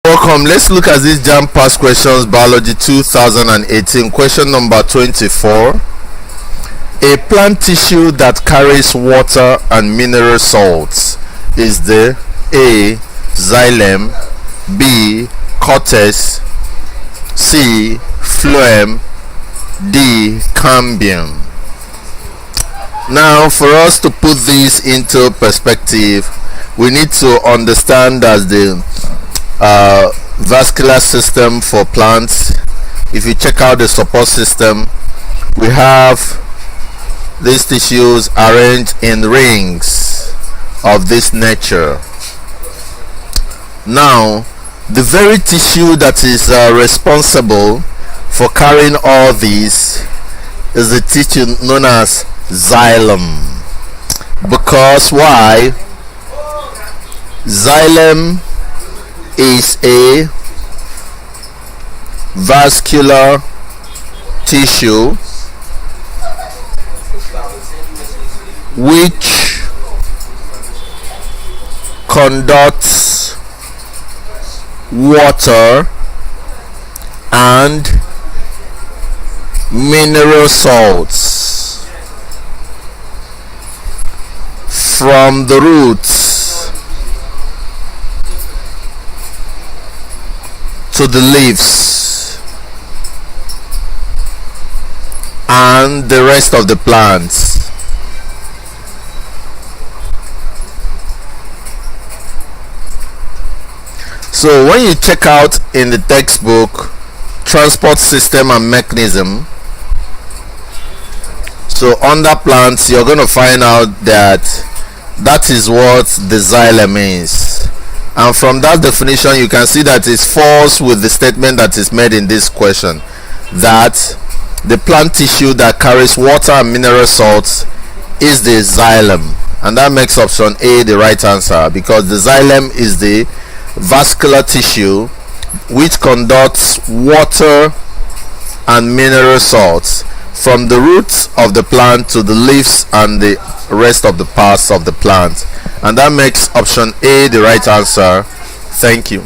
Welcome. Let's look at this JAMB Past Questions Biology 2018. Question number 24. A plant tissue that carries water and mineral salts is the A. Xylem, B. Cortex, C. Phloem, D. Cambium. Now, for us to put this into perspective, we need to understand that the vascular system for plants, if you check out the support system, we have these tissues arranged in rings of this nature. Now, the very tissue that is responsible for carrying all these is the tissue known as xylem. Because why? Xylem is a vascular tissue which conducts water and mineral salts from the roots to the leaves and the rest of the plants. So when you check out in the textbook transport system and mechanism, so under plants, you're going to find out that that is what the xylem is. And from that definition, you can see that it falls with the statement that is made in this question, that the plant tissue that carries water and mineral salts is the xylem. And that makes option A the right answer, because the xylem is the vascular tissue which conducts water and mineral salts from the roots of the plant to the leaves and the rest of the parts of the plant. And that makes option A the right answer. Thank you.